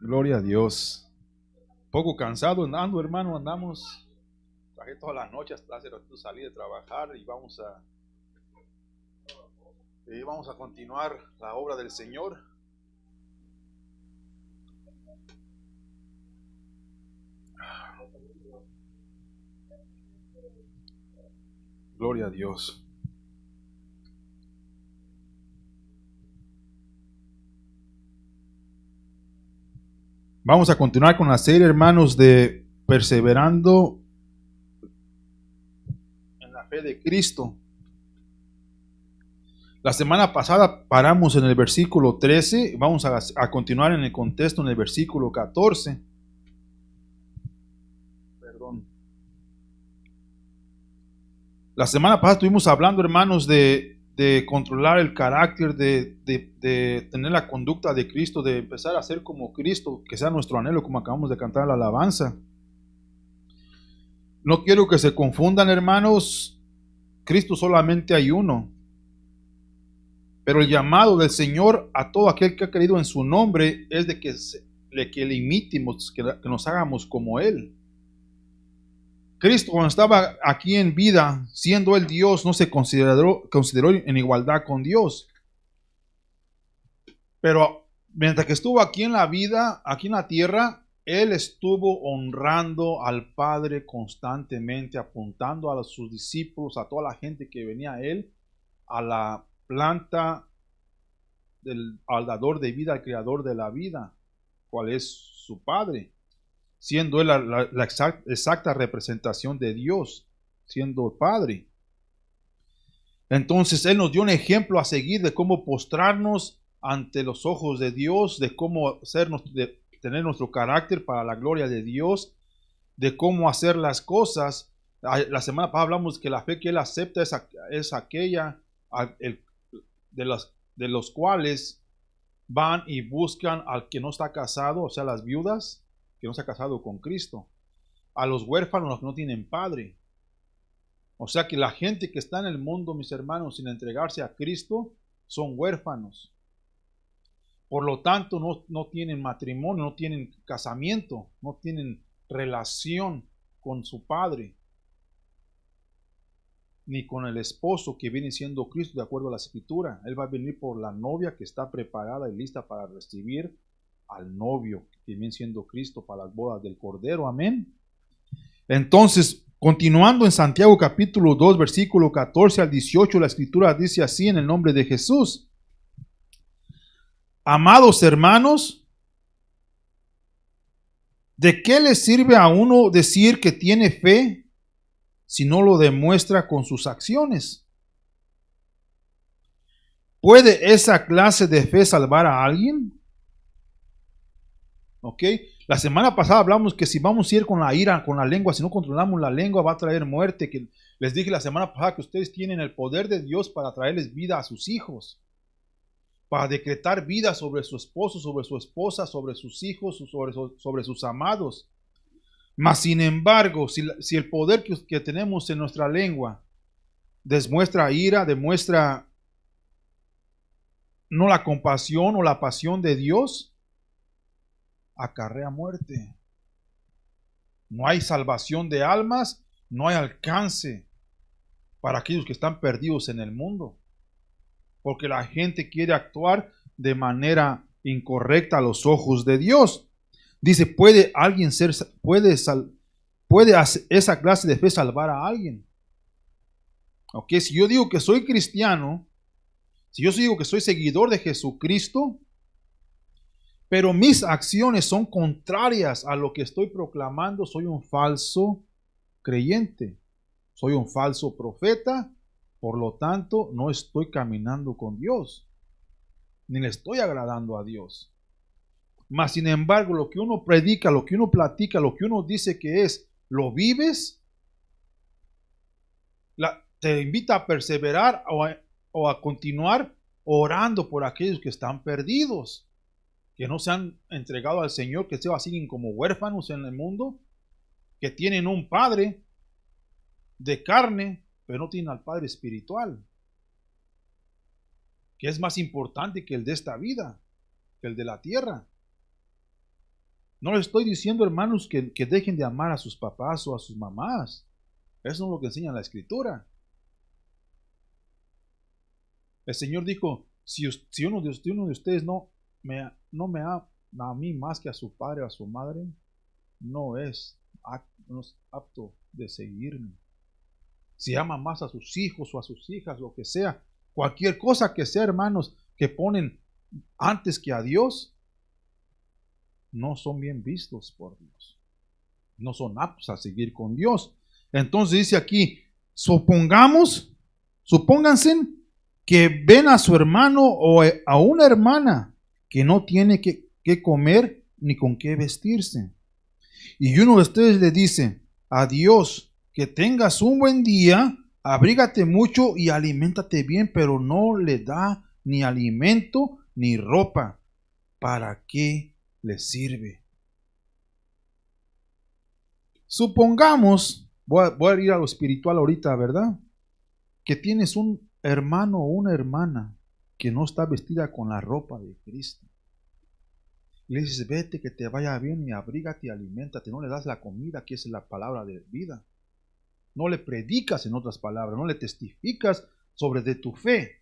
Gloria a Dios. Poco cansado andando, hermano, andamos. Trabajé toda la noche hasta hace ratito salí de trabajar y vamos a continuar la obra del Señor. Gloria a Dios. Vamos a continuar con la serie, hermanos, de perseverando en la fe de Cristo. La semana pasada paramos en el versículo 13, vamos a continuar en el contexto en el versículo 14. Perdón. La semana pasada estuvimos hablando, hermanos, de controlar el carácter, de tener la conducta de Cristo, de empezar a ser como Cristo, que sea nuestro anhelo, como acabamos de cantar la alabanza. No quiero que se confundan, hermanos. Cristo solamente hay uno. Pero el llamado del Señor a todo aquel que ha creído en su nombre es de que le imitemos, que nos hagamos como Él. Cristo, cuando estaba aquí en vida, siendo Él Dios, no se consideró en igualdad con Dios. Pero mientras que estuvo aquí en la vida, aquí en la tierra, Él estuvo honrando al Padre constantemente, apuntando a sus discípulos, a toda la gente que venía a Él, a la planta al dador de vida, al creador de la vida, cual es su Padre, siendo Él la exacta representación de Dios, siendo el Padre. Entonces Él nos dio un ejemplo a seguir de cómo postrarnos ante los ojos de Dios, de cómo tener nuestro carácter para la gloria de Dios, de cómo hacer las cosas. La semana pasada hablamos que la fe que Él acepta es aquella de los cuales van y buscan al que no está casado, o sea, las viudas que no se ha casado con Cristo, a los huérfanos que no tienen padre. O sea que la gente que está en el mundo, mis hermanos, sin entregarse a Cristo, son huérfanos. Por lo tanto, no tienen matrimonio, no tienen casamiento, no tienen relación con su padre, ni con el esposo que viene siendo Cristo de acuerdo a la Escritura. Él va a venir por la novia que está preparada y lista para recibir al novio que viene siendo Cristo para las bodas del Cordero. Amén. Entonces, continuando en Santiago capítulo 2, versículo 14 al 18, la Escritura dice así en el nombre de Jesús: amados hermanos, ¿de qué le sirve a uno decir que tiene fe si no lo demuestra con sus acciones? ¿Puede esa clase de fe salvar a alguien? ¿Ok? La semana pasada hablamos que si vamos a ir con la ira, con la lengua, si no controlamos la lengua, va a traer muerte. Que les dije la semana pasada que ustedes tienen el poder de Dios para traerles vida a sus hijos, para decretar vida sobre su esposo, sobre su esposa, sobre sus hijos, sobre sus amados. Mas sin embargo, si el poder que tenemos en nuestra lengua demuestra ira, demuestra no la compasión o la pasión de Dios, acarrea muerte. No hay salvación de almas, no hay alcance para aquellos que están perdidos en el mundo, porque la gente quiere actuar de manera incorrecta a los ojos de Dios. Dice, ¿puede esa clase de fe salvar a alguien? Ok, si yo digo que soy cristiano, si yo digo que soy seguidor de Jesucristo, pero mis acciones son contrarias a lo que estoy proclamando, soy un falso creyente, soy un falso profeta, por lo tanto no estoy caminando con Dios, ni le estoy agradando a Dios. Mas sin embargo, lo que uno predica, lo que uno platica, lo que uno dice que es, lo vives, te invita a perseverar o a continuar orando por aquellos que están perdidos, que no se han entregado al Señor, que se siguen como huérfanos en el mundo, que tienen un padre de carne, pero no tienen al Padre espiritual, que es más importante que el de esta vida, que el de la tierra. No les estoy diciendo, hermanos, que dejen de amar a sus papás o a sus mamás. Eso no es lo que enseña la Escritura. El Señor dijo, si uno de ustedes no me ama a mí más que a su padre o a su madre, no es apto de seguirme. Si ama más a sus hijos o a sus hijas, lo que sea, cualquier cosa que sea, hermanos, que ponen antes que a Dios, no son bien vistos por Dios. No son aptos a seguir con Dios. Entonces dice aquí, supónganse que ven a su hermano o a una hermana que no tiene que comer ni con qué vestirse. Y uno de ustedes le dice, adiós, que tengas un buen día, abrígate mucho y aliméntate bien, pero no le da ni alimento ni ropa. ¿Para qué le sirve? Supongamos, voy a ir a lo espiritual ahorita, ¿verdad? Que tienes un hermano o una hermana que no está vestida con la ropa de Cristo. Y le dices, vete, que te vaya bien y abrígate y aliméntate. No le das la comida, que es la palabra de vida. No le predicas, en otras palabras, no le testificas sobre de tu fe.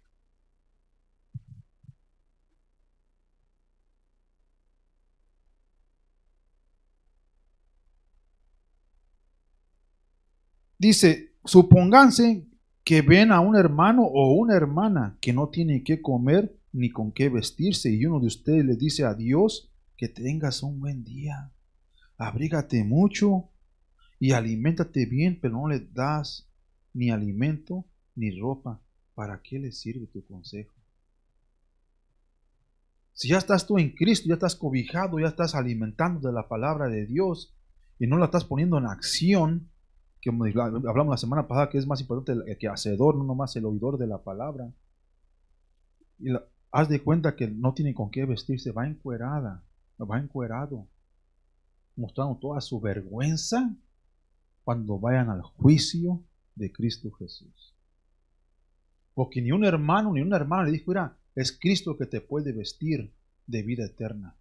Dice, supónganse que ven a un hermano o una hermana que no tiene que comer ni con qué vestirse, y uno de ustedes le dice a Dios, que tengas un buen día, abrígate mucho y aliméntate bien, pero no le das ni alimento ni ropa. ¿Para qué le sirve tu consejo? Si ya estás tú en Cristo, ya estás cobijado, ya estás alimentando de la palabra de Dios y no la estás poniendo en acción, que hablamos la semana pasada que es más importante que hacedor, no nomás el oidor de la palabra. Y haz de cuenta que no tiene con qué vestirse, va encuerado, mostrando toda su vergüenza cuando vayan al juicio de Cristo Jesús. Porque ni un hermano ni una hermana le dijo, mira, es Cristo que te puede vestir de vida eterna.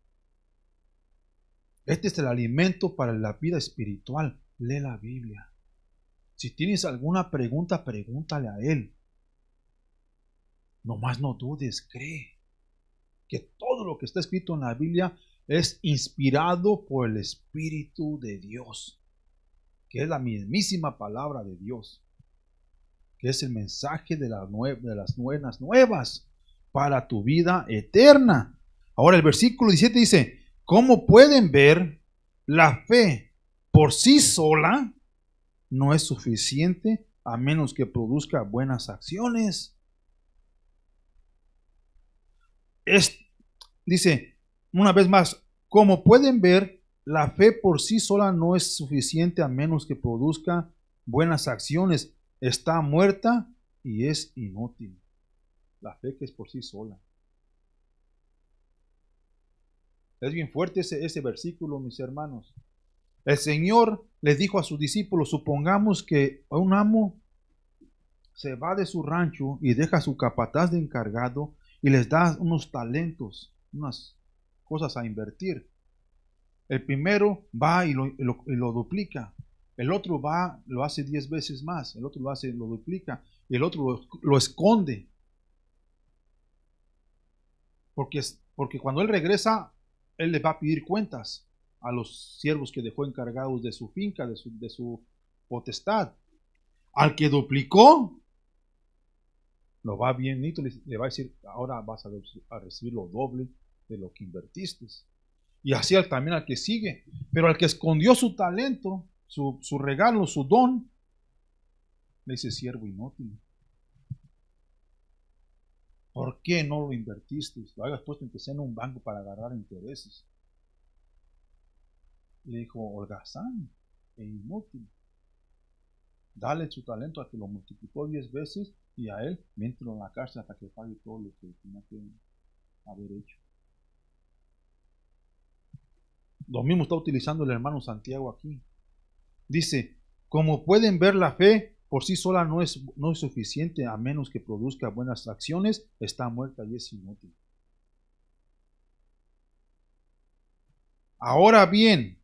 Este es el alimento para la vida espiritual. Lee la Biblia. Si tienes alguna pregunta, pregúntale a Él. Nomás no dudes, cree que todo lo que está escrito en la Biblia es inspirado por el Espíritu de Dios, que es la mismísima palabra de Dios, que es el mensaje de las buenas nuevas para tu vida eterna. Ahora el versículo 17 dice, ¿cómo pueden ver? La fe por sí sola no es suficiente a menos que produzca buenas acciones. Dice, una vez más, como pueden ver, la fe por sí sola no es suficiente a menos que produzca buenas acciones. Está muerta y es inútil. La fe que es por sí sola. Es bien fuerte ese versículo, mis hermanos. El Señor les dijo a sus discípulos, supongamos que un amo se va de su rancho y deja a su capataz de encargado y les da unos talentos, unas cosas a invertir. El primero va y lo duplica. El otro va, lo hace 10 veces más. El otro lo duplica. Y el otro lo esconde. Porque cuando él regresa, él le va a pedir cuentas a los siervos que dejó encargados de su finca, de su potestad. Al que duplicó, lo va bien, le va a decir, ahora vas a recibir lo doble de lo que invertiste. Y así también al que sigue. Pero al que escondió su talento, su regalo, su don, le dice, siervo inútil. ¿Por qué no lo invertiste? Lo hayas puesto en un banco para agarrar intereses. Le dijo, holgazán e inútil. Dale su talento a que lo multiplicó 10 veces y a él, mételo en la cárcel hasta que pague todo lo que tenía que haber hecho. Lo mismo está utilizando el hermano Santiago aquí. Dice, como pueden ver, la fe por sí sola no es suficiente a menos que produzca buenas acciones, está muerta y es inútil. Ahora bien,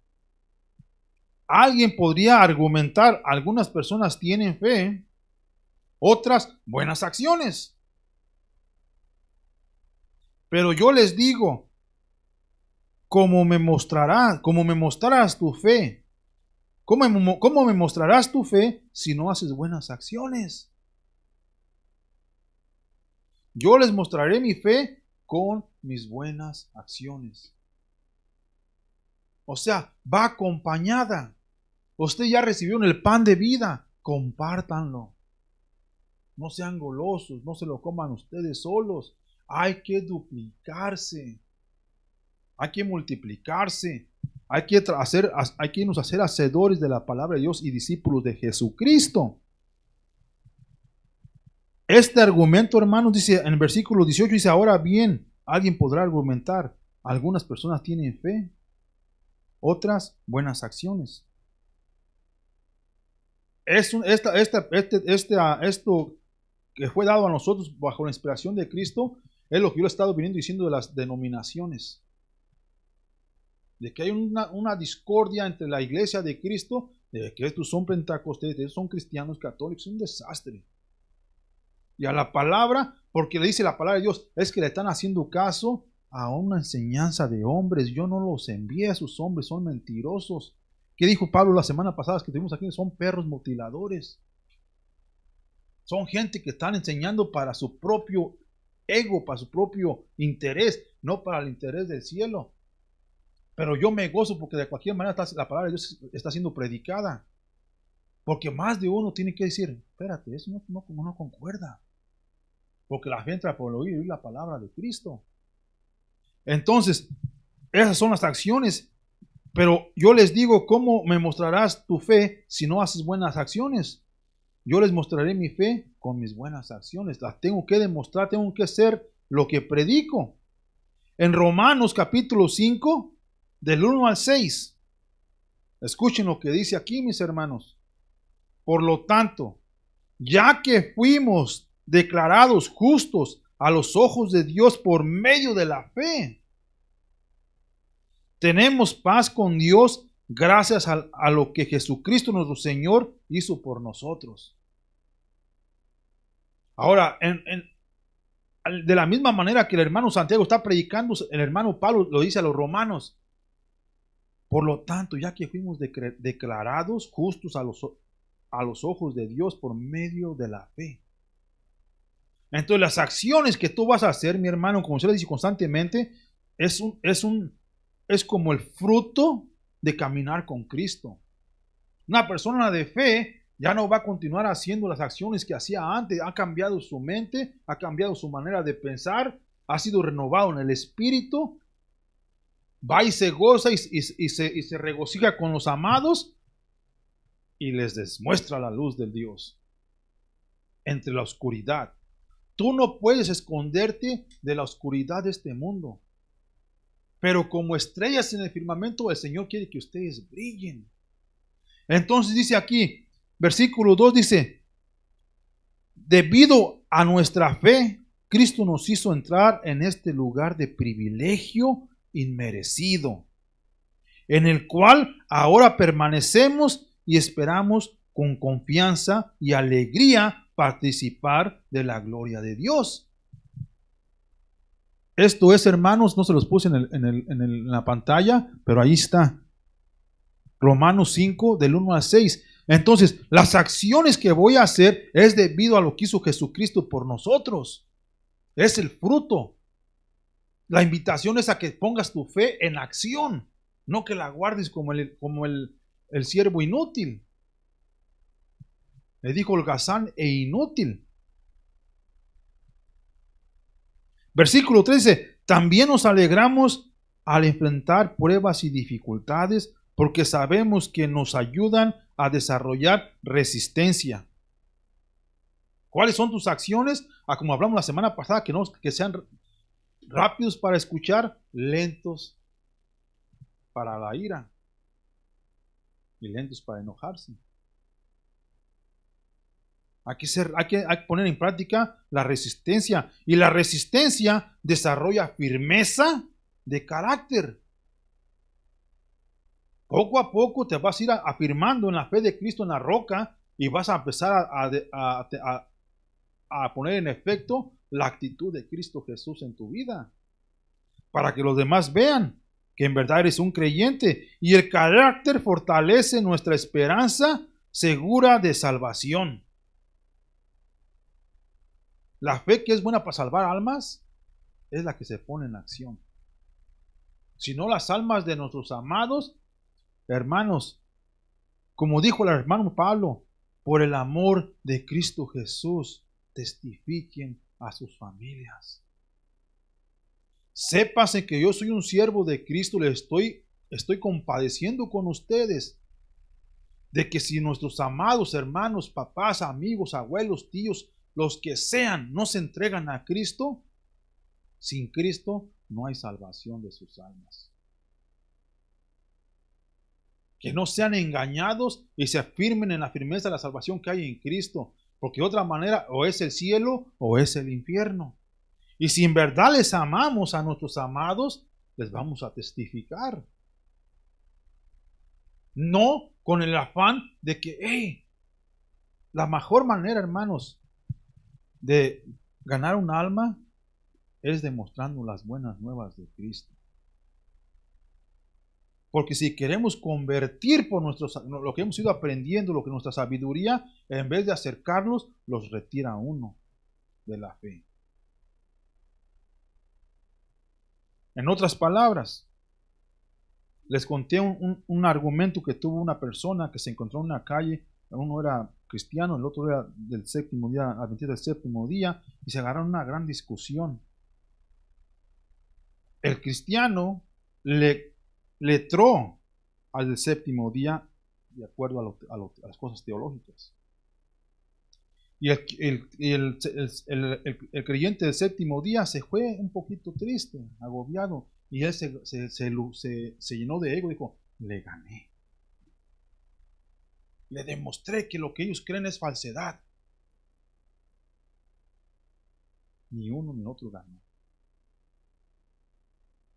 alguien podría argumentar, algunas personas tienen fe, otras buenas acciones. Pero yo les digo, ¿cómo me mostrarás tu fe? ¿Cómo me mostrarás tu fe si no haces buenas acciones? Yo les mostraré mi fe con mis buenas acciones. O sea, va acompañada. Usted ya recibió el pan de vida, compártanlo. No sean golosos, no se lo coman ustedes solos. Hay que duplicarse. Hay que multiplicarse. Hay que irnos a hacer hacedores de la palabra de Dios y discípulos de Jesucristo. Este argumento, hermanos, dice en el versículo 18, dice, ahora bien, alguien podrá argumentar, algunas personas tienen fe, otras buenas acciones. Esto que fue dado a nosotros bajo la inspiración de Cristo es lo que yo he estado viniendo diciendo de las denominaciones. De que hay una discordia entre la iglesia de Cristo, de que estos son pentecostales, estos son cristianos católicos, es un desastre. Y a la palabra, porque le dice la palabra de Dios, es que le están haciendo caso a una enseñanza de hombres. Yo no los envié a esos hombres, son mentirosos. ¿Qué dijo Pablo la semana pasada que tuvimos aquí? Son perros mutiladores. Son gente que están enseñando para su propio ego, para su propio interés, no para el interés del cielo. Pero yo me gozo porque de cualquier manera la palabra de Dios está siendo predicada. Porque más de uno tiene que decir, espérate, eso no concuerda. Porque la gente entra por oír la palabra de Cristo. Entonces, esas son las acciones. Pero yo les digo, ¿cómo me mostrarás tu fe si no haces buenas acciones? Yo les mostraré mi fe con mis buenas acciones. Las tengo que demostrar, tengo que hacer lo que predico. En Romanos capítulo 5, del 1 al 6. Escuchen lo que dice aquí, mis hermanos. Por lo tanto, ya que fuimos declarados justos a los ojos de Dios por medio de la fe, tenemos paz con Dios gracias a lo que Jesucristo nuestro Señor hizo por nosotros. Ahora, de la misma manera que el hermano Santiago está predicando, el hermano Pablo lo dice a los romanos. Por lo tanto, ya que fuimos declarados justos a los ojos de Dios por medio de la fe. Entonces, las acciones que tú vas a hacer, mi hermano, como se le dice constantemente, es como el fruto de caminar con Cristo. Una persona de fe ya no va a continuar haciendo las acciones que hacía antes. Ha cambiado su mente, ha cambiado su manera de pensar, ha sido renovado en el espíritu. Va y se goza y se regocija con los amados y les demuestra la luz del Dios entre la oscuridad. Tú no puedes esconderte de la oscuridad de este mundo. Pero como estrellas en el firmamento, el Señor quiere que ustedes brillen. Entonces dice aquí, versículo 2 dice, debido a nuestra fe, Cristo nos hizo entrar en este lugar de privilegio inmerecido, en el cual ahora permanecemos y esperamos con confianza y alegría participar de la gloria de Dios. Esto es, hermanos, no se los puse en la pantalla, pero ahí está. Romanos 5, del 1 al 6. Entonces, las acciones que voy a hacer es debido a lo que hizo Jesucristo por nosotros. Es el fruto. La invitación es a que pongas tu fe en acción, no que la guardes como el siervo inútil. Le dijo holgazán e inútil. Versículo 13. También nos alegramos al enfrentar pruebas y dificultades porque sabemos que nos ayudan a desarrollar resistencia. ¿Cuáles son tus acciones? Como hablamos la semana pasada, que sean rápidos para escuchar, lentos para la ira y lentos para enojarse. Hay que poner en práctica la resistencia. Y la resistencia desarrolla firmeza de carácter. Poco a poco te vas a ir afirmando en la fe de Cristo en la roca y vas a empezar a poner en efecto la actitud de Cristo Jesús en tu vida, para que los demás vean que en verdad eres un creyente. Y el carácter fortalece nuestra esperanza segura de salvación. La fe que es buena para salvar almas es la que se pone en acción. Si no, las almas de nuestros amados hermanos, como dijo el hermano Pablo, por el amor de Cristo Jesús, testifiquen a sus familias. Sépase que yo soy un siervo de Cristo, le estoy compadeciendo con ustedes, de que si nuestros amados hermanos, papás, amigos, abuelos, tíos, los que sean, no se entregan a Cristo, sin Cristo no hay salvación de sus almas. Que no sean engañados y se afirmen en la firmeza de la salvación que hay en Cristo, porque de otra manera o es el cielo o es el infierno. Y si en verdad les amamos a nuestros amados, les vamos a testificar. No con el afán de que, la mejor manera, hermanos, de ganar un alma es demostrando las buenas nuevas de Cristo. Porque si queremos convertir por lo que hemos ido aprendiendo, lo que nuestra sabiduría, en vez de acercarlos, los retira a uno de la fe. En otras palabras, les conté un argumento que tuvo una persona que se encontró en una calle. Uno era cristiano, el otro era del séptimo día, adventista del séptimo día, y se agarraron una gran discusión. El cristiano le letró al del séptimo día de acuerdo a las cosas teológicas. Y el creyente del séptimo día se fue un poquito triste, agobiado, y él se llenó de ego y dijo, le gané. Le demostré que lo que ellos creen es falsedad. Ni uno ni otro ganó.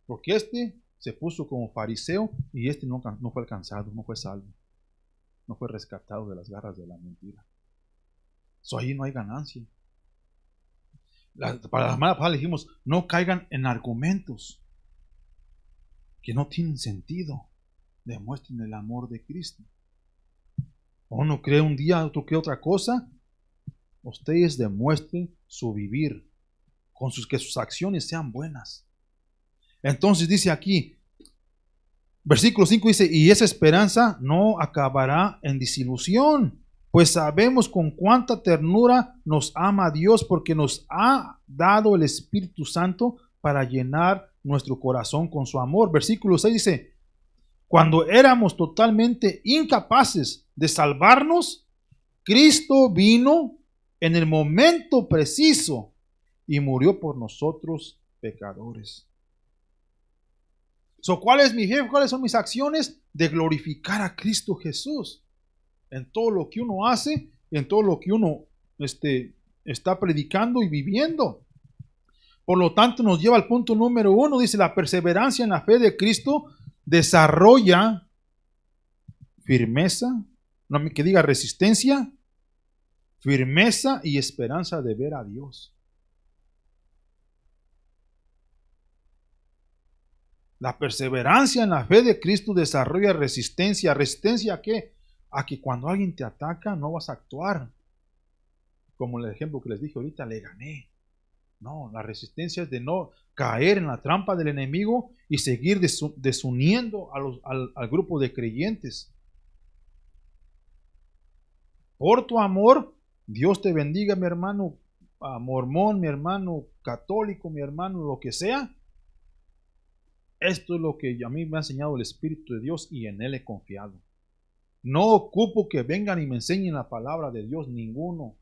Porque se puso como fariseo y no fue alcanzado, no fue salvo. No fue rescatado de las garras de la mentira. Ahí no hay ganancia. Para la semana pasada le dijimos, no caigan en argumentos que no tienen sentido. Demuestren el amor de Cristo. Uno cree un día, otro cree otra cosa. Ustedes demuestren su vivir, que sus acciones sean buenas. Entonces dice aquí, versículo 5 dice, y esa esperanza no acabará en desilusión, pues sabemos con cuánta ternura nos ama Dios, porque nos ha dado el Espíritu Santo para llenar nuestro corazón con su amor. Versículo 6 dice, cuando éramos totalmente incapaces de salvarnos, Cristo vino en el momento preciso y murió por nosotros pecadores. ¿Cuál es mi jefe? ¿Cuáles son mis acciones? De glorificar a Cristo Jesús en todo lo que uno hace, en todo lo que uno está predicando y viviendo. Por lo tanto, nos lleva al punto número 1, dice, la perseverancia en la fe de Cristo desarrolla firmeza, no que diga resistencia, firmeza y esperanza de ver a Dios. La perseverancia en la fe de Cristo desarrolla resistencia. ¿Resistencia a qué? A que cuando alguien te ataca no vas a actuar. Como el ejemplo que les dije ahorita, le gané. No, la resistencia es de no caer en la trampa del enemigo y seguir desuniendo al grupo de creyentes. Por tu amor, Dios te bendiga, mi hermano mormón, mi hermano católico, mi hermano lo que sea. Esto es lo que a mí me ha enseñado el Espíritu de Dios y en Él he confiado. No ocupo que vengan y me enseñen la palabra de Dios, ninguno.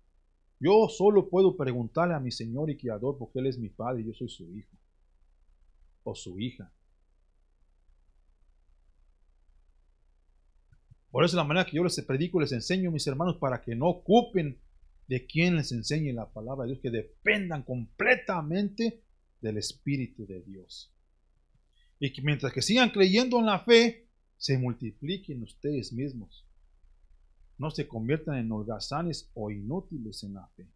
Yo solo puedo preguntarle a mi Señor y Creador porque Él es mi Padre y yo soy su hijo o su hija. Por eso es la manera que yo les predico, les enseño a mis hermanos para que no ocupen de quien les enseñe la palabra de Dios, que dependan completamente del Espíritu de Dios. Y que mientras que sigan creyendo en la fe, se multipliquen ustedes mismos. No se conviertan en holgazanes o inútiles en la fe.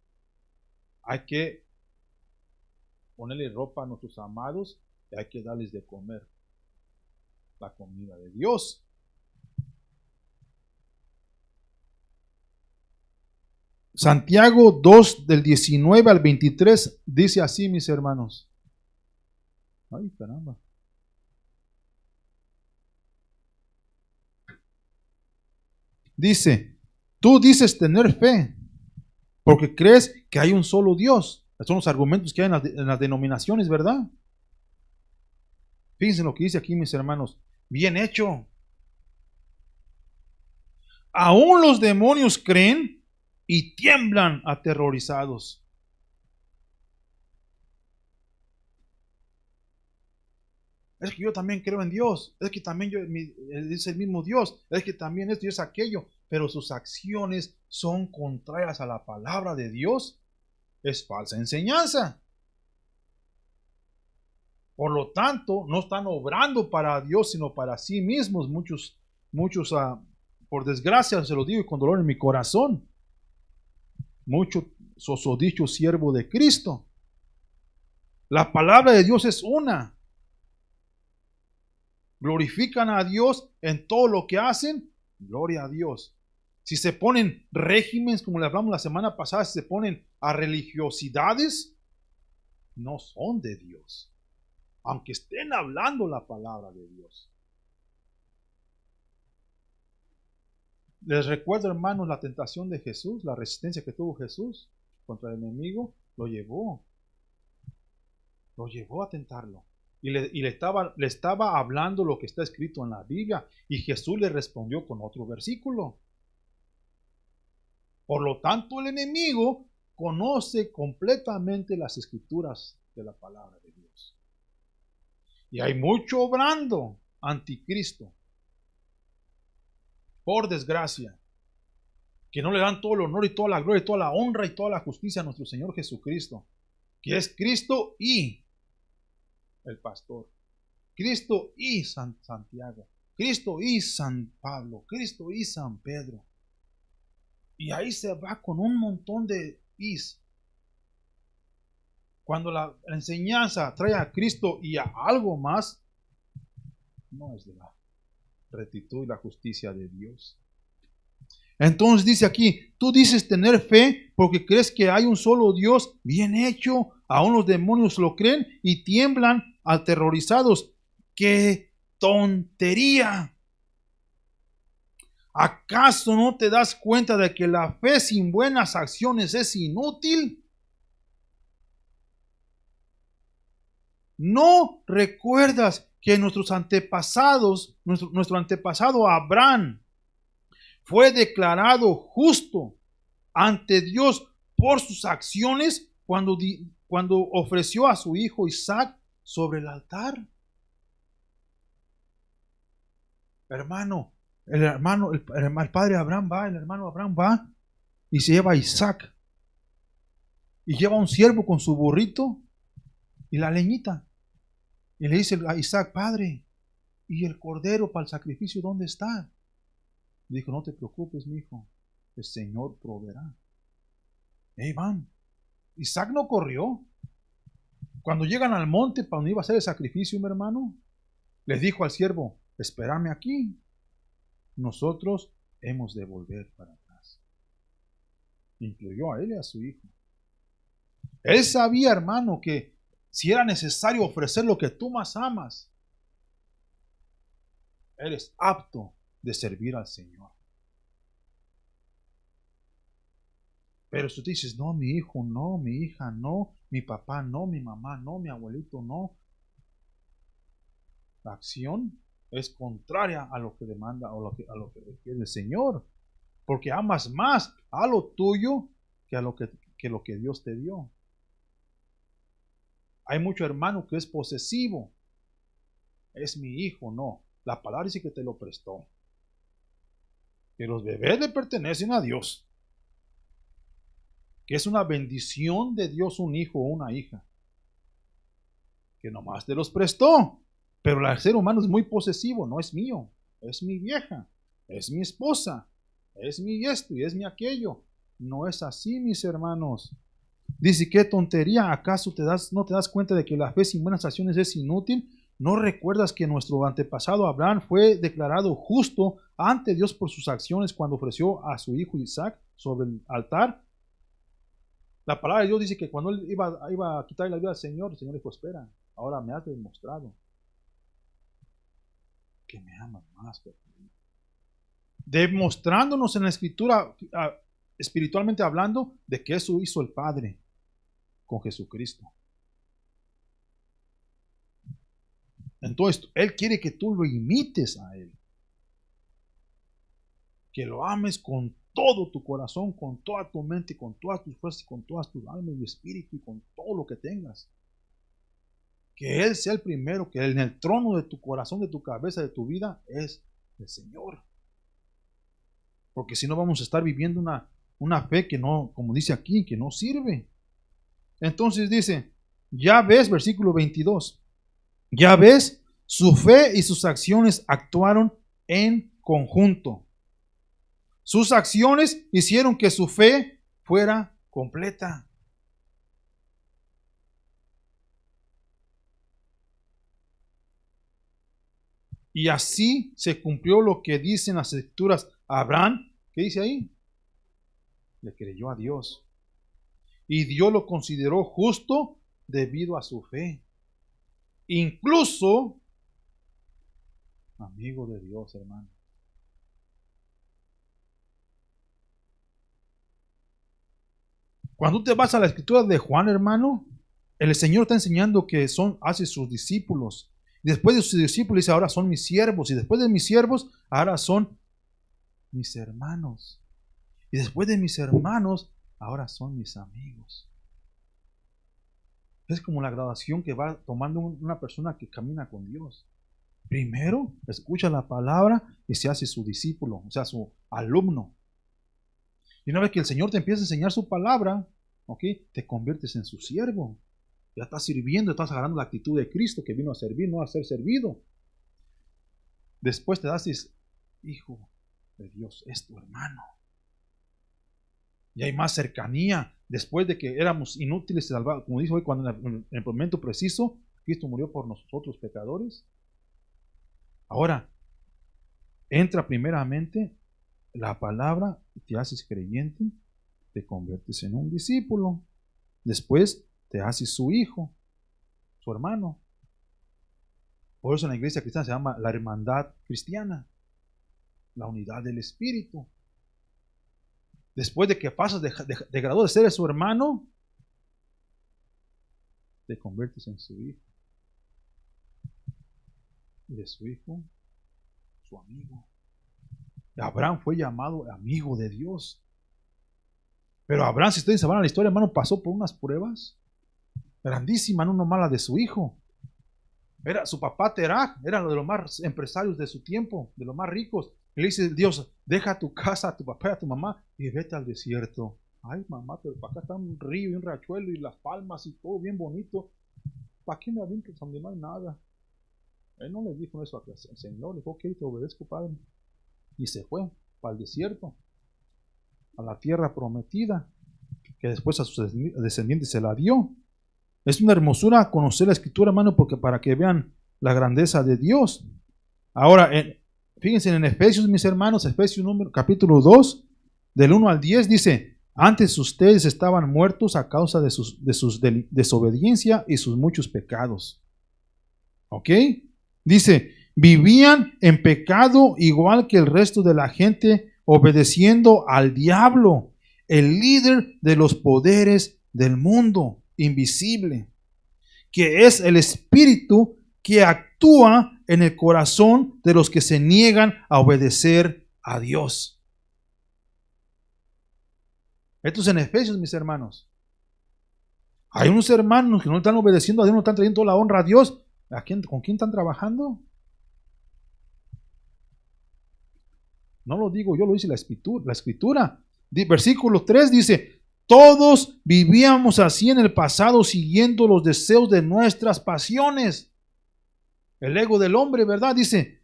Hay que ponerle ropa a nuestros amados y hay que darles de comer la comida de Dios. Santiago 2 del 19 al 23 dice así, mis hermanos. Ay, caramba. Dice, tú dices tener fe porque crees que hay un solo Dios. Estos son los argumentos que hay en las denominaciones, ¿verdad? Fíjense lo que dice aquí, mis hermanos. Bien hecho. Aún los demonios creen y tiemblan aterrorizados. Es que yo también creo en Dios. Es que también es el mismo Dios. Es que también esto y es aquello. Pero sus acciones son contrarias a la palabra de Dios. Es falsa enseñanza. Por lo tanto, no están obrando para Dios, sino para sí mismos. Muchos, por desgracia, se lo digo y con dolor en mi corazón. Mucho sosodicho siervo de Cristo. La palabra de Dios es una. Glorifican a Dios en todo lo que hacen. Gloria a Dios. Si se ponen regímenes, como le hablamos la semana pasada, si se ponen a religiosidades, no son de Dios. Aunque estén hablando la palabra de Dios. Les recuerdo, hermanos, la tentación de Jesús, la resistencia que tuvo Jesús contra el enemigo, lo llevó a tentarlo. Y le estaba hablando lo que está escrito en la Biblia. Y Jesús le respondió con otro versículo. Por lo tanto, el enemigo conoce completamente las escrituras de la palabra de Dios. Y hay mucho obrando anticristo. Por desgracia. Que no le dan todo el honor y toda la gloria y toda la honra y toda la justicia a nuestro Señor Jesucristo. Que es Cristo y el pastor, Cristo y San Santiago, Cristo y San Pablo, Cristo y San Pedro. Y ahí se va con un montón de is. Cuando la enseñanza trae a Cristo y a algo más, no es de la rectitud y la justicia de Dios. Entonces dice aquí, tú dices tener fe porque crees que hay un solo Dios. Bien hecho. Aún los demonios lo creen y tiemblan aterrorizados. ¡Qué tontería! ¿Acaso no te das cuenta de que la fe sin buenas acciones es inútil? ¿No recuerdas que nuestros antepasados, nuestro antepasado Abraham, fue declarado justo ante Dios por sus acciones cuando ofreció a su hijo Isaac sobre el altar? Hermano, el padre Abraham va, el hermano Abraham va y se lleva a Isaac y lleva un siervo con su burrito y la leñita y le dice a Isaac: padre, ¿y el cordero para el sacrificio dónde está? Dijo: no te preocupes, mi hijo, el Señor proveerá. Ahí van. Isaac no corrió. Cuando llegan al monte para donde iba a hacer el sacrificio, mi hermano, les dijo al siervo: espérame aquí, nosotros hemos de volver para atrás. Incluyó a él y a su hijo. Él sabía, hermano, que si era necesario ofrecer lo que tú más amas, eres apto de servir al Señor. Pero si tú dices: no, mi hijo no, mi hija no, mi papá no, mi mamá no, mi abuelito no, la acción es contraria a lo que demanda o a lo que requiere el Señor, porque amas más a lo tuyo que a lo que Dios te dio. Hay mucho hermano que es posesivo. Es mi hijo, no. La palabra dice que te lo prestó. Que los bebés le pertenecen a Dios. Que es una bendición de Dios un hijo o una hija. Que nomás te los prestó. Pero el ser humano es muy posesivo, no es mío. es mi vieja, es mi esposa, es mi esto y es mi aquello. No es así, mis hermanos. Dice, qué tontería, ¿acaso no te das cuenta de que la fe sin buenas acciones es inútil? ¿No recuerdas que nuestro antepasado Abraham fue declarado justo ante Dios por sus acciones cuando ofreció a su hijo Isaac sobre el altar? La palabra de Dios dice que cuando él iba a quitarle la vida al Señor, el Señor dijo, espera, ahora me has demostrado que me amas más. Demostrándonos en la Escritura, espiritualmente hablando, de que eso hizo el Padre con Jesucristo. Entonces, Él quiere que tú lo imites a Él. Que lo ames con todo tu corazón, con toda tu mente, con todas tus fuerzas, con todas tus almas y espíritu y con todo lo que tengas. Que Él sea el primero, que en el trono de tu corazón, de tu cabeza, de tu vida, es el Señor. Porque si no vamos a estar viviendo una fe que no, como dice aquí, que no sirve. Entonces dice, ya ves, versículo 22, ya ves, su fe y sus acciones actuaron en conjunto. Sus acciones hicieron que su fe fuera completa. Y así se cumplió lo que dicen las Escrituras. Abraham, ¿qué dice ahí? Le creyó a Dios. Y Dios lo consideró justo debido a su fe. Incluso, amigo de Dios, hermano. Cuando te vas a la Escritura de Juan, hermano, el Señor está enseñando que hace sus discípulos. Después de sus discípulos dice, ahora son mis siervos. Y después de mis siervos, ahora son mis hermanos. Y después de mis hermanos, ahora son mis amigos. Es como la graduación que va tomando una persona que camina con Dios. Primero, escucha la palabra y se hace su discípulo, o sea, su alumno. Y una vez que el Señor te empieza a enseñar su palabra, ¿okay?, te conviertes en su siervo. Ya estás sirviendo, estás agarrando la actitud de Cristo que vino a servir, no a ser servido. Después te das, hijo de Dios, es tu hermano. Y hay más cercanía. Después de que éramos inútiles, como dice hoy, cuando en el momento preciso, Cristo murió por nosotros pecadores. Ahora, entra primeramente la palabra, te haces creyente, te conviertes en un discípulo. Después te haces su hijo, su hermano. Por eso en la iglesia cristiana se llama la hermandad cristiana, la unidad del Espíritu. Después de que pasas de grado de ser su hermano, te conviertes en su hijo. Y de su hijo, su amigo. Abraham fue llamado amigo de Dios. Pero Abraham, si ustedes saben la historia, hermano, pasó por unas pruebas grandísimas, no nomás la de su hijo. Su papá Terah era uno de los más empresarios de su tiempo, de los más ricos. Y le dice Dios, deja tu casa, a tu papá y a tu mamá y vete al desierto. Ay, mamá, pero para acá está un río y un riachuelo y las palmas y todo bien bonito. ¿Para qué me avientas donde no hay nada? Él no le dijo eso al Señor. Le dijo, ok, te obedezco, Padre. Y se fue para el desierto, a la tierra prometida, que después a sus descendientes se la dio. Es una hermosura conocer la Escritura, hermano, porque para que vean la grandeza de Dios. Ahora, fíjense en Efesios, mis hermanos, Efesios capítulo 2, del 1 al 10, dice, antes ustedes estaban muertos a causa de su desobediencia y sus muchos pecados. ¿Ok? Dice, vivían en pecado igual que el resto de la gente, obedeciendo al diablo, el líder de los poderes del mundo invisible, que es el espíritu que actúa en el corazón de los que se niegan a obedecer a Dios. Esto es en Efesios, mis hermanos. Hay unos hermanos que no están obedeciendo a Dios, no están trayendo la honra a Dios. ¿Con quién están trabajando? No lo digo yo, lo dice la Escritura. Versículo 3 dice, todos vivíamos así en el pasado, siguiendo los deseos de nuestras pasiones. El ego del hombre, ¿verdad? Dice,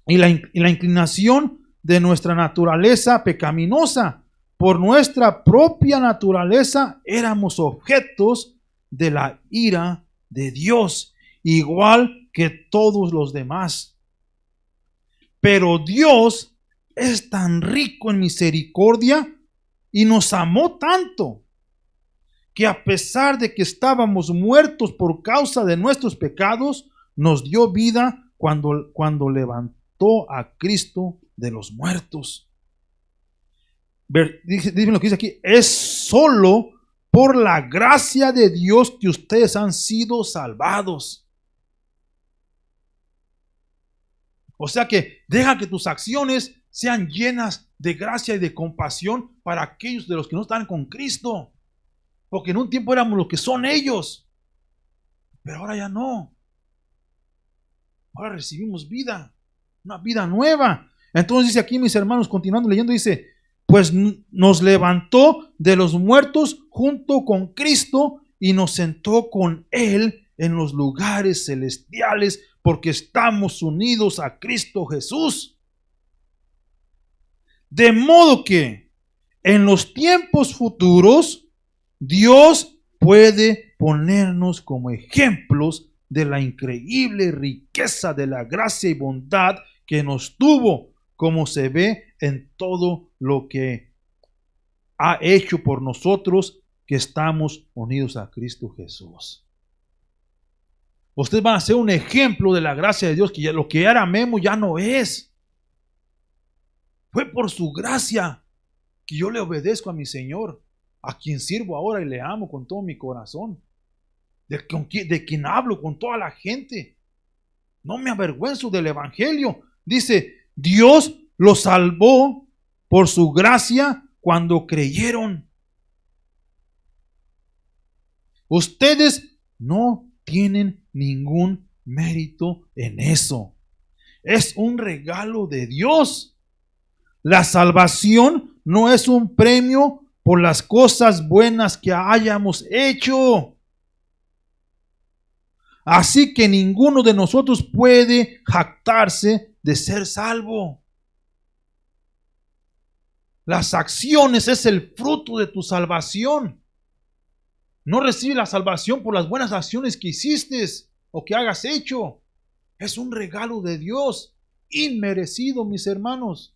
y la inclinación de nuestra naturaleza pecaminosa. Por nuestra propia naturaleza éramos objetos de la ira de Dios, igual que todos los demás. Pero Dios es tan rico en misericordia y nos amó tanto que a pesar de que estábamos muertos por causa de nuestros pecados, nos dio vida cuando levantó a Cristo de los muertos. Dime lo que dice aquí: es solo por la gracia de Dios que ustedes han sido salvados. O sea que deja que tus acciones sean llenas de gracia y de compasión para aquellos de los que no están con Cristo. Porque en un tiempo éramos lo que son ellos, pero ahora ya no. Ahora recibimos vida, una vida nueva. Entonces dice aquí, mis hermanos, continuando leyendo, dice: pues nos levantó de los muertos junto con Cristo y nos sentó con Él en los lugares celestiales, porque estamos unidos a Cristo Jesús. De modo que en los tiempos futuros Dios puede ponernos como ejemplos de la increíble riqueza de la gracia y bondad que nos tuvo, como se ve en todo lo que ha hecho por nosotros que estamos unidos a Cristo Jesús. Ustedes van a ser un ejemplo de la gracia de Dios, que ya lo que era Memo ya no es. Fue por su gracia que yo le obedezco a mi Señor, a quien sirvo ahora y le amo con todo mi corazón, de quien hablo con toda la gente. No me avergüenzo del evangelio. Dice: Dios los salvó por su gracia cuando creyeron. Ustedes no tienen ningún mérito en eso. Es un regalo de Dios. La salvación no es un premio por las cosas buenas que hayamos hecho. Así que ninguno de nosotros puede jactarse de ser salvo. Las acciones es el fruto de tu salvación. No recibes la salvación por las buenas acciones que hiciste o que hayas hecho. Es un regalo de Dios, inmerecido, mis hermanos.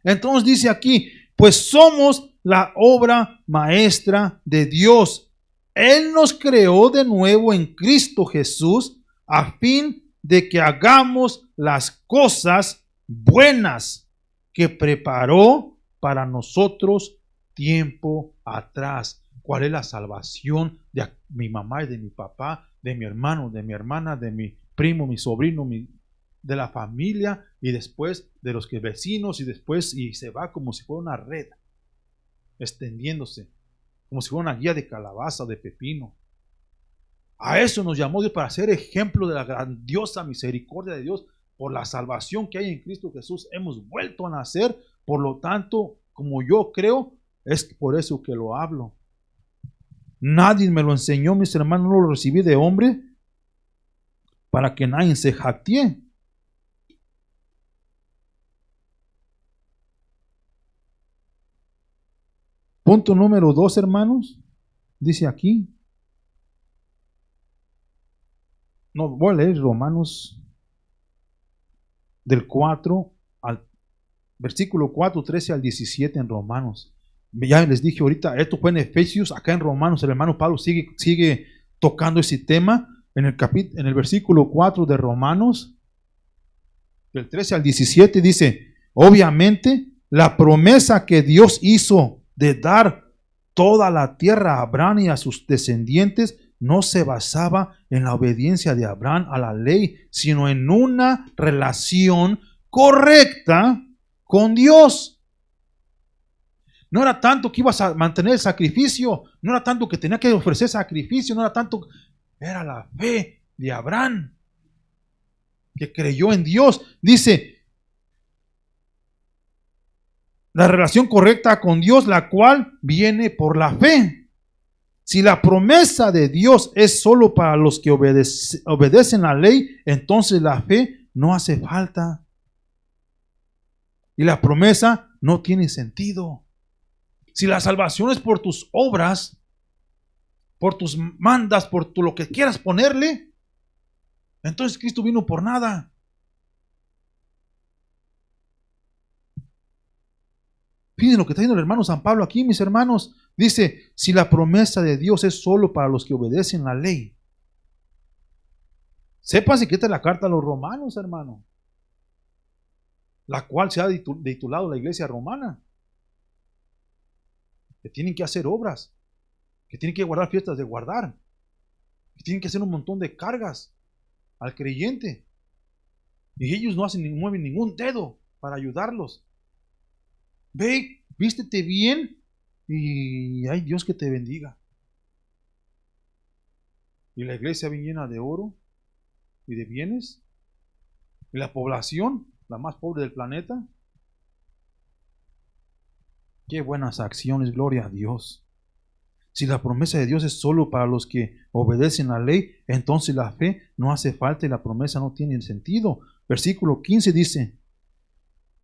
Entonces dice aquí: pues somos la obra maestra de Dios. Él nos creó de nuevo en Cristo Jesús a fin de que hagamos las cosas buenas que preparó para nosotros tiempo atrás. ¿Cuál es la salvación de mi mamá y de mi papá, de mi hermano, de mi hermana, de mi primo, mi sobrino, de la familia, y después de los que vecinos, y se va como si fuera una red extendiéndose, como si fuera una guía de calabaza, de pepino? A eso nos llamó Dios, para ser ejemplo de la grandiosa misericordia de Dios. Por la salvación que hay en Cristo Jesús hemos vuelto a nacer. Por lo tanto, como yo creo, es por eso que lo hablo. Nadie me lo enseñó, mis hermanos, no lo recibí de hombre, para que nadie se jactee. Punto número 2, hermanos, dice aquí. No, voy a leer Romanos del 4 al versículo 4, 13 al 17 en Romanos. Ya les dije ahorita, esto fue en Efesios. Acá en Romanos el hermano Pablo sigue tocando ese tema en el versículo 4 de Romanos, del 13 al 17, dice: obviamente la promesa que Dios hizo de dar toda la tierra a Abraham y a sus descendientes no se basaba en la obediencia de Abraham a la ley, sino en una relación correcta con Dios. No era tanto que ibas a mantener el sacrificio, no era tanto que tenía que ofrecer sacrificio, no era tanto, era la fe de Abraham, que creyó en Dios. Dice: la relación correcta con Dios, la cual viene por la fe. Si la promesa de Dios es solo para los que obedecen la ley, entonces la fe no hace falta. y la promesa no tiene sentido. Si la salvación es por tus obras, por tus mandas, por lo que quieras ponerle, entonces Cristo vino por nada. Fíjense lo que está diciendo el hermano San Pablo aquí, mis hermanos. Dice, si la promesa de Dios es solo para los que obedecen la ley. Sépanse que esta es la carta a los romanos, hermano, la cual se ha titulado la iglesia romana. Que tienen que hacer obras, que tienen que guardar fiestas de guardar, que tienen que hacer un montón de cargas al creyente. Y ellos no mueven ningún dedo para ayudarlos. Ve, vístete bien y hay Dios que te bendiga. Y la iglesia bien llena de oro y de bienes. Y la población, la más pobre del planeta. Qué buenas acciones, gloria a Dios. Si la promesa de Dios es solo para los que obedecen la ley, entonces la fe no hace falta y la promesa no tiene sentido. Versículo 15 dice,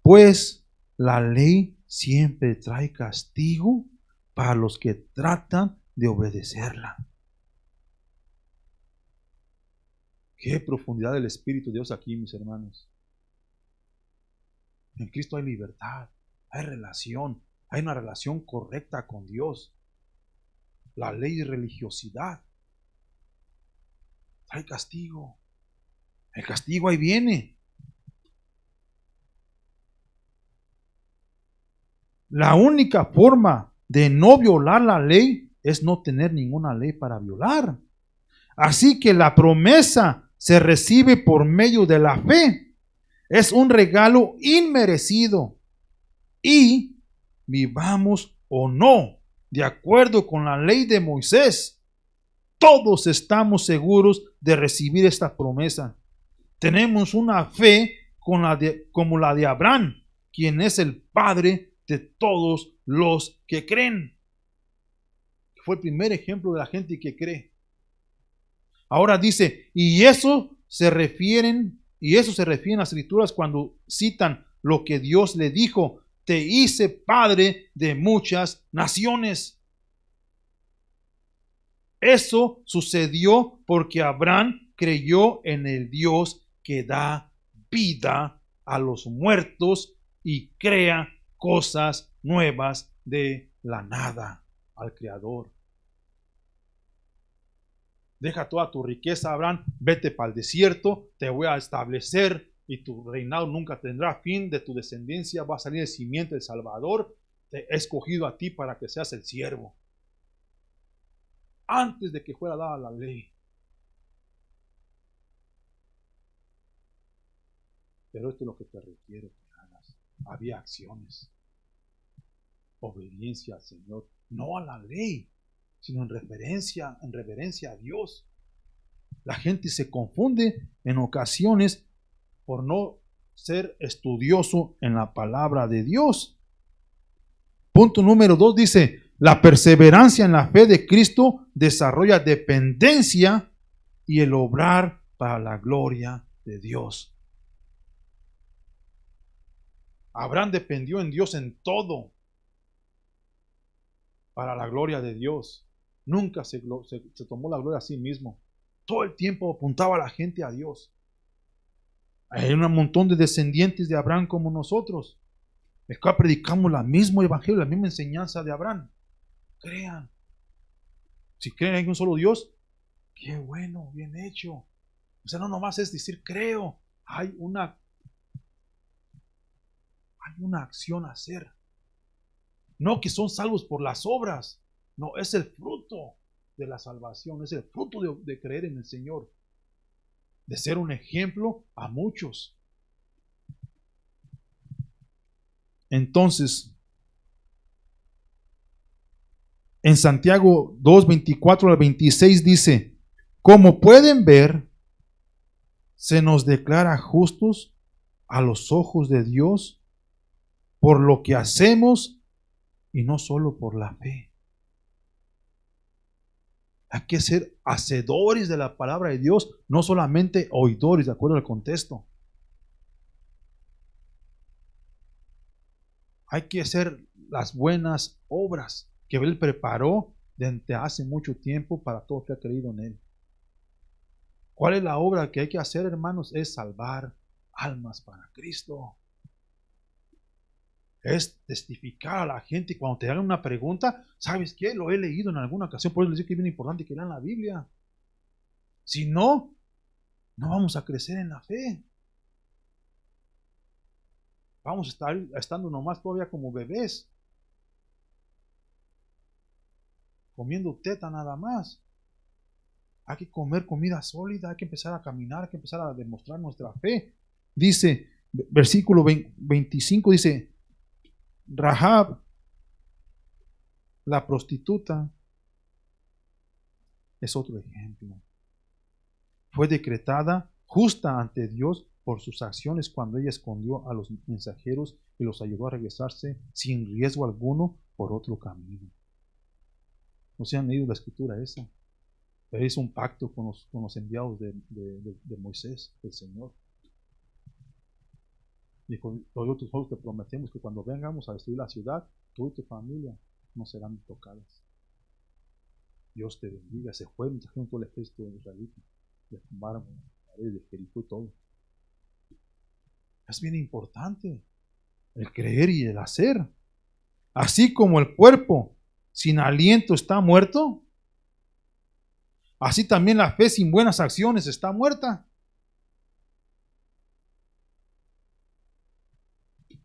pues la ley siempre trae castigo para los que tratan de obedecerla. Qué profundidad del Espíritu de Dios aquí, mis hermanos. En Cristo hay libertad, hay relación, hay una relación correcta con Dios. La ley de religiosidad trae castigo. El castigo ahí viene. La única forma de no violar la ley es no tener ninguna ley para violar. Así que la promesa se recibe por medio de la fe. Es un regalo inmerecido. Y vivamos o no, de acuerdo con la ley de Moisés, todos estamos seguros de recibir esta promesa. Tenemos una fe como la de Abraham, quien es el padre de todos los que creen. Fue el primer ejemplo de la gente que cree. Ahora dice, y eso se refieren a las escrituras cuando citan lo que Dios le dijo: te hice padre de muchas naciones. Eso sucedió porque Abraham creyó en el Dios que da vida a los muertos y crea cosas nuevas de la nada, al Creador. Deja toda tu riqueza, Abraham, vete para el desierto, te voy a establecer y tu reinado nunca tendrá fin. De tu descendencia va a salir el simiente del Salvador. Te he escogido a ti para que seas el siervo. Antes de que fuera dada la ley. Pero esto es lo que te requiere que hagas. Había acciones. Obediencia al Señor, no a la ley, sino en reverencia a Dios. La gente se confunde en ocasiones por no ser estudioso en la palabra de Dios. Punto número 2 dice, la perseverancia en la fe de Cristo desarrolla dependencia y el obrar para la gloria de Dios. Abraham dependió en Dios en todo para la gloria de Dios. Nunca se tomó la gloria a sí mismo. Todo el tiempo apuntaba a la gente a Dios. Hay un montón de descendientes de Abraham como nosotros. Acá predicamos la misma evangelio, la misma enseñanza de Abraham. Crean. Si creen en un solo Dios, qué bueno, bien hecho. O sea, no nomás es decir creo. Hay una acción a hacer. No que son salvos por las obras. No, es el fruto de la salvación. Es el fruto de creer en el Señor. De ser un ejemplo a muchos. Entonces, en Santiago 2, 24 al 26 dice, como pueden ver, se nos declara justos a los ojos de Dios por lo que hacemos y no solo por la fe. Hay que ser hacedores de la palabra de Dios, no solamente oidores, de acuerdo al contexto. Hay que hacer las buenas obras que Él preparó desde hace mucho tiempo para todos que han creído en Él. ¿Cuál es la obra que hay que hacer, hermanos? Es salvar almas para Cristo. Es testificar a la gente. Cuando te hagan una pregunta, ¿sabes qué? Lo he leído en alguna ocasión, por eso les digo que es bien importante que lean la Biblia. Si no, no vamos a crecer en la fe. Vamos a estar estando nomás todavía como bebés, comiendo teta nada más. Hay que comer comida sólida, hay que empezar a caminar, hay que empezar a demostrar nuestra fe. Dice, versículo 25, dice, Rahab, la prostituta, es otro ejemplo. Fue decretada justa ante Dios por sus acciones cuando ella escondió a los mensajeros y los ayudó a regresarse sin riesgo alguno por otro camino. ¿No se han leído la escritura esa? Pero hizo un pacto con los enviados de Moisés, del Señor. Dijo, nosotros te prometemos que cuando vengamos a destruir la ciudad, tú y tu familia no serán tocadas. Dios te bendiga. Se fue, trajeron todo el ejército israelita. Le tumbaron la pared de Jericó y todo. Es bien importante el creer y el hacer. Así como el cuerpo sin aliento está muerto, así también la fe sin buenas acciones está muerta.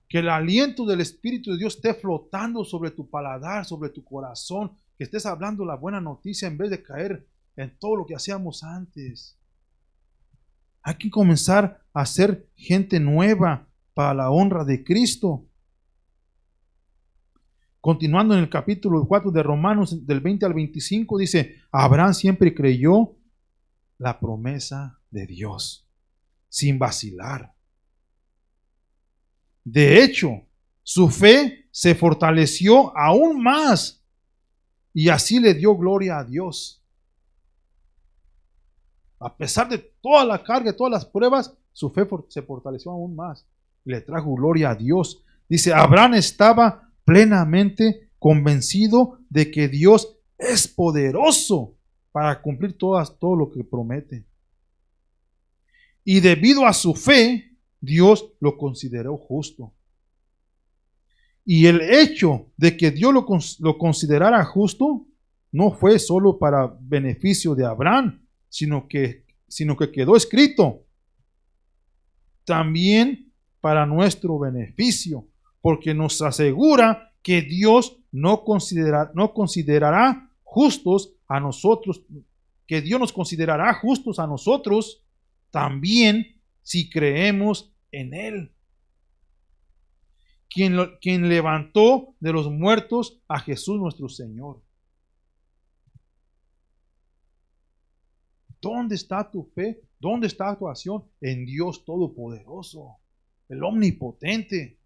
Que el aliento del Espíritu de Dios esté flotando sobre tu paladar, sobre tu corazón, que estés hablando la buena noticia en vez de caer en todo lo que hacíamos antes. Hay que comenzar a ser gente nueva para la honra de Cristo. Continuando en el capítulo 4 de Romanos, del 20 al 25, dice, Abraham siempre creyó la promesa de Dios, sin vacilar. De hecho, su fe se fortaleció aún más y así le dio gloria a Dios. A pesar de toda la carga, todas las pruebas, su fe se fortaleció aún más y le trajo gloria a Dios. Dice, Abraham estaba plenamente convencido de que Dios es poderoso para cumplir todo lo que promete. Y debido a su fe, Dios lo consideró justo. Y el hecho de que Dios lo considerara justo no fue solo para beneficio de Abraham, sino que quedó escrito también para nuestro beneficio, porque nos asegura que Dios no considerará justos a nosotros, que Dios nos considerará justos a nosotros también si creemos en Él. Quien levantó de los muertos a Jesús nuestro Señor. ¿Dónde está tu fe? ¿Dónde está tu acción? En Dios Todopoderoso, el Omnipotente.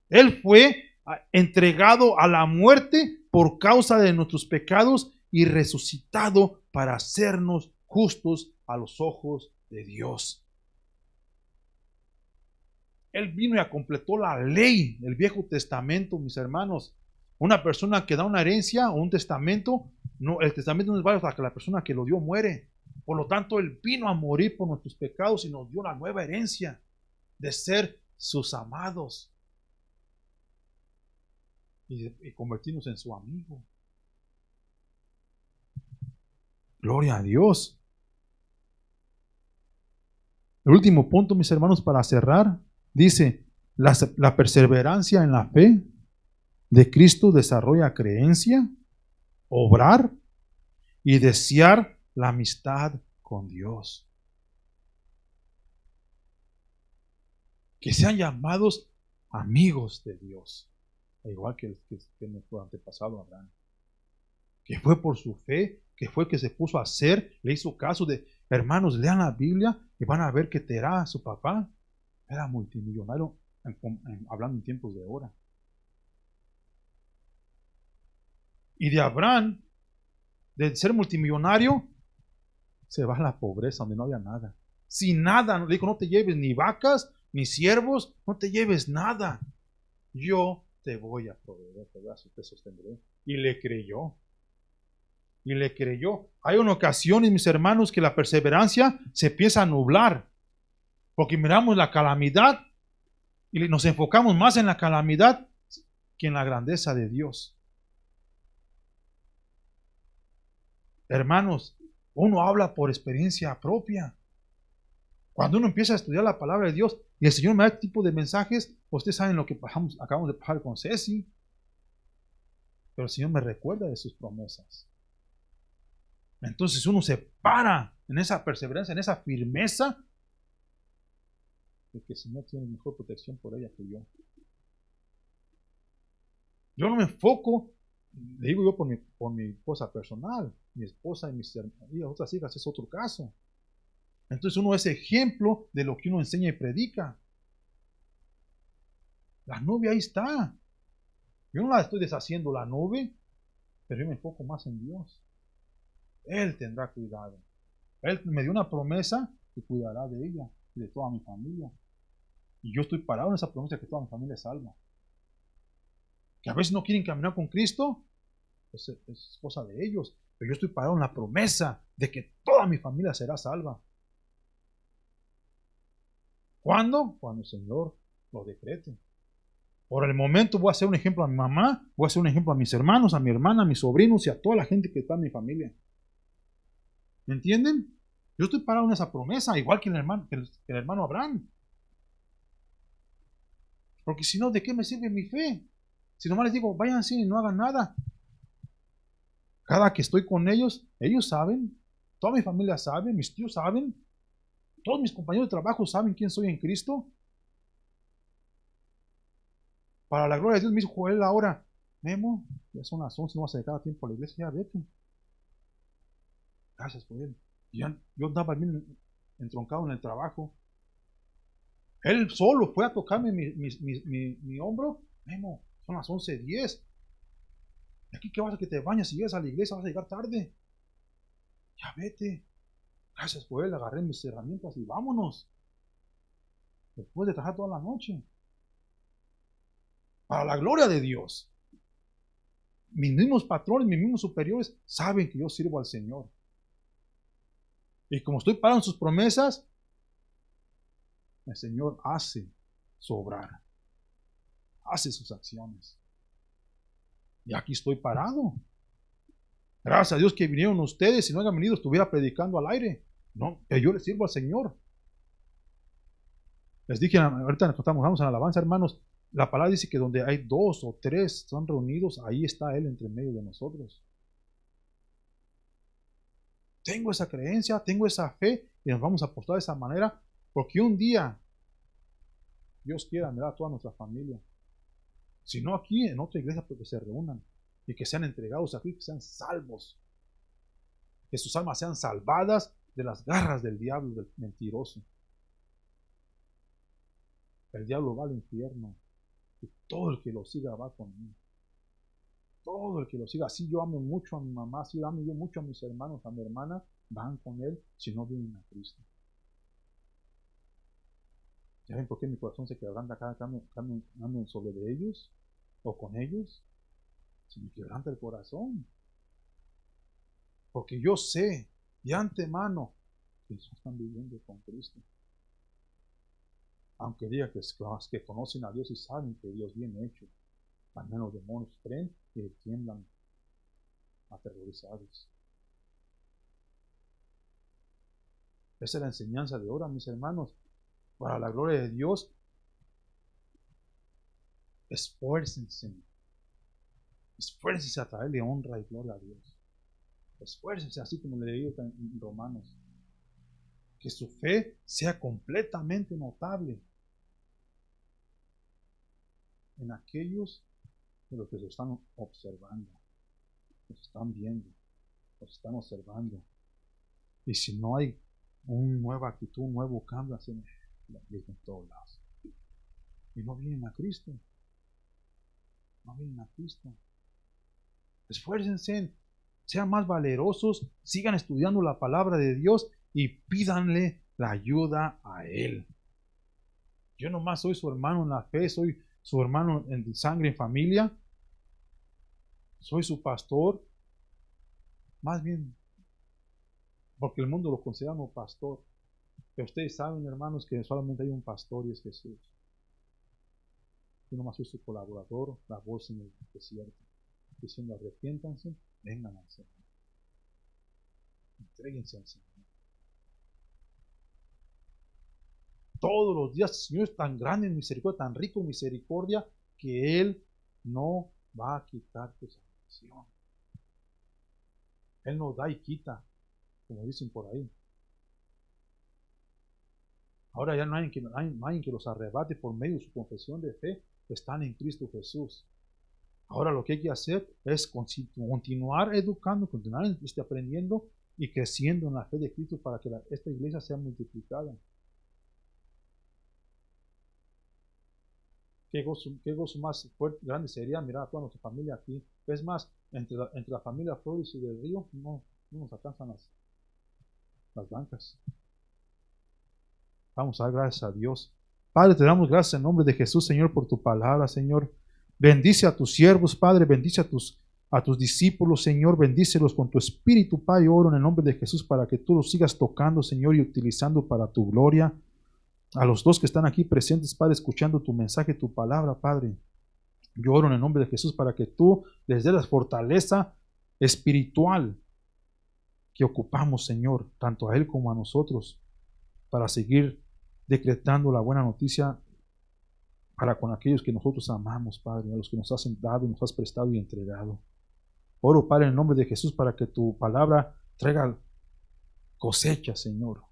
Él fue entregado a la muerte por causa de nuestros pecados y resucitado para hacernos justos a los ojos de Dios. Él vino y completó la ley del Viejo Testamento, mis hermanos. Una persona que da una herencia o un testamento, no, el testamento no es válido hasta que la persona que lo dio muere. Por lo tanto, Él vino a morir por nuestros pecados y nos dio la nueva herencia de ser sus amados y convertirnos en su amigo. Gloria a Dios. El último punto, mis hermanos, para cerrar, dice, la perseverancia en la fe de Cristo desarrolla creencia, obrar y desear la amistad con Dios. Que sean llamados amigos de Dios, igual que nuestro antepasado Abraham, que fue por su fe, que fue que se puso a hacer, le hizo caso de, hermanos, lean la Biblia y van a ver que Terá, su papá, era multimillonario, hablando en tiempos de ahora. Y de Abraham, de ser multimillonario, se va a la pobreza donde no había nada. Sin nada, le dijo, no te lleves ni vacas, ni siervos, no te lleves nada. Yo te voy a proveer, te sostendré. Y le creyó. Y le creyó. Hay una ocasión, mis hermanos, que la perseverancia se empieza a nublar. Porque miramos la calamidad y nos enfocamos más en la calamidad que en la grandeza de Dios. Hermanos, uno habla por experiencia propia. Cuando uno empieza a estudiar la palabra de Dios y el Señor me da este tipo de mensajes, ustedes saben lo que acabamos de pasar con Ceci. Pero el Señor me recuerda de sus promesas. Entonces uno se para en esa perseverancia, en esa firmeza, de que el Señor tiene mejor protección por ella que yo. Yo no me enfoco, le digo yo por mi esposa personal, mi esposa y mis otras hijas es otro caso. Entonces uno es ejemplo de lo que uno enseña y predica. La nube ahí está. Yo no la estoy deshaciendo la nube, pero yo me enfoco más en Dios. Él tendrá cuidado. Él me dio una promesa que cuidará de ella y de toda mi familia. Y yo estoy parado en esa promesa que toda mi familia es salva. Que a veces no quieren caminar con Cristo, pues es cosa de ellos. Pero yo estoy parado en la promesa de que toda mi familia será salva. ¿Cuándo? Cuando el Señor lo decrete. Por el momento voy a hacer un ejemplo a mi mamá, voy a hacer un ejemplo a mis hermanos, a mi hermana, a mis sobrinos y a toda la gente que está en mi familia. ¿Me entienden? Yo estoy parado en esa promesa, igual que el hermano Abraham. Porque si no, ¿de qué me sirve mi fe? Si nomás les digo, váyanse y no hagan nada. Cada que estoy con ellos, ellos saben, toda mi familia sabe, mis tíos saben, todos mis compañeros de trabajo saben quién soy en Cristo. Para la gloria de Dios, me dijo Joel ahora, Memo, ya son las 11, no vas a dedicar tiempo a la iglesia, ya vete. Gracias por él. Yo andaba bien entroncado en el trabajo. Él solo fue a tocarme mi hombro. Memo, son las 11:10. ¿Y aquí qué vas a que te bañas y llegas a la iglesia? Vas a llegar tarde. Ya vete. Gracias por él, agarré mis herramientas y vámonos. Después de trabajar toda la noche. Para la gloria de Dios. Mis mismos patrones, mis mismos superiores saben que yo sirvo al Señor. Y como estoy parado en sus promesas, el Señor hace su obrar. Hace sus acciones. Y aquí estoy parado. Gracias a Dios que vinieron ustedes. Si no hayan venido, estuviera predicando al aire. No, que yo les sirvo al Señor. Les dije, ahorita nos vamos a la alabanza, hermanos. La palabra dice que donde hay 2 o 3 son reunidos, ahí está Él entre medio de nosotros. Tengo esa creencia, tengo esa fe y nos vamos a apostar de esa manera porque un día Dios quiera mirar a toda nuestra familia. Si no aquí, en otra iglesia, porque se reúnan y que sean entregados aquí, que sean salvos. Que sus almas sean salvadas de las garras del diablo, del mentiroso. El diablo va al infierno y todo el que lo siga va conmigo. Todo el que lo siga, así yo amo mucho a mi mamá, así amo yo mucho a mis hermanos, a mi hermana, van con él si no vienen a Cristo. ¿Ya ven por qué mi corazón se quebranta cada cambio sobre de ellos o con ellos? Se me quebranta el corazón. Porque yo sé de antemano que ellos están viviendo con Cristo. Aunque diga que conocen a Dios y saben que Dios viene hecho, al menos demonios creen y tiemblan aterrorizados. Esa es la enseñanza de ahora, mis hermanos. Para la gloria de Dios, esfuércense a traerle honra y gloria a Dios. Esfuércense, así como le digo en Romanos, que su fe sea completamente notable en aquellos de los que se están observando, los están viendo, los están observando. Y si no hay una nueva actitud, un nuevo cambio, así la iglesia en todos lados. Y no vienen a Cristo. No vienen a Cristo. Esfuércense, sean más valerosos, sigan estudiando la palabra de Dios y pídanle la ayuda a Él. Yo nomás soy su hermano en la fe, soy su hermano en sangre, en familia. Soy su pastor. Más bien, porque el mundo lo considera como pastor. Pero ustedes saben, hermanos, que solamente hay un pastor y es Jesús. Yo nomás soy su colaborador, la voz en el desierto, diciendo arrepiéntanse, vengan al Señor. Entréguense al Señor. Todos los días el Señor es tan grande en misericordia, tan rico en misericordia, que Él no va a quitar tu salvación. Él nos da y quita, como dicen por ahí. Ahora ya no hay quien que los arrebate por medio de su confesión de fe, están en Cristo Jesús. Ahora lo que hay que hacer es continuar educando, continuar aprendiendo y creciendo en la fe de Cristo para que esta iglesia sea multiplicada. Qué gozo más fuerte, grande sería mirar a toda nuestra familia aquí. Es más, entre la familia Flores y del Río no nos alcanzan las bancas. Vamos a dar gracias a Dios. Padre, te damos gracias en nombre de Jesús, Señor, por tu palabra, Señor. Bendice a tus siervos, Padre, bendice a tus discípulos, Señor, bendícelos con tu espíritu, Padre. Oro en el nombre de Jesús para que tú los sigas tocando, Señor, y utilizando para tu gloria. A los dos que están aquí presentes, Padre, escuchando tu mensaje, tu palabra, Padre. Yo oro en el nombre de Jesús para que tú les des la fortaleza espiritual que ocupamos, Señor, tanto a Él como a nosotros, para seguir decretando la buena noticia para con aquellos que nosotros amamos, Padre, a los que nos has dado, nos has prestado y entregado. Oro, Padre, en el nombre de Jesús, para que tu palabra traiga cosecha, Señor,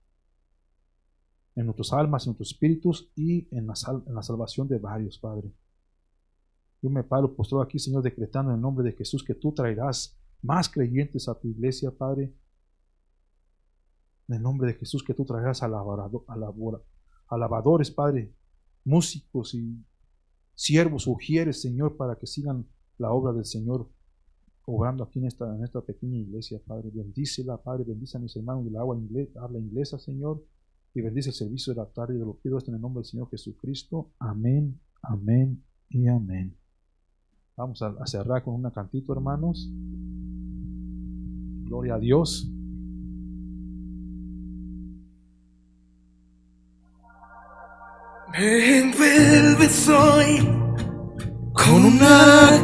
en nuestras almas, en nuestros espíritus y en la salvación de varios, Padre. Yo me paro postrado aquí, Señor, decretando en el nombre de Jesús que tú traerás más creyentes a tu iglesia, Padre. En el nombre de Jesús, que tú traerás alabadores, Padre, músicos y siervos, ujieres, Señor, para que sigan la obra del Señor obrando aquí en esta pequeña iglesia, Padre. Bendícela, Padre, bendice a mis hermanos de la habla inglesa, Señor, y bendice el servicio de la tarde. Yo lo pido esto en el nombre del Señor Jesucristo. Amén, amén y amén. Vamos a cerrar con un cantito, hermanos. Gloria a Dios. Me envuelves hoy con una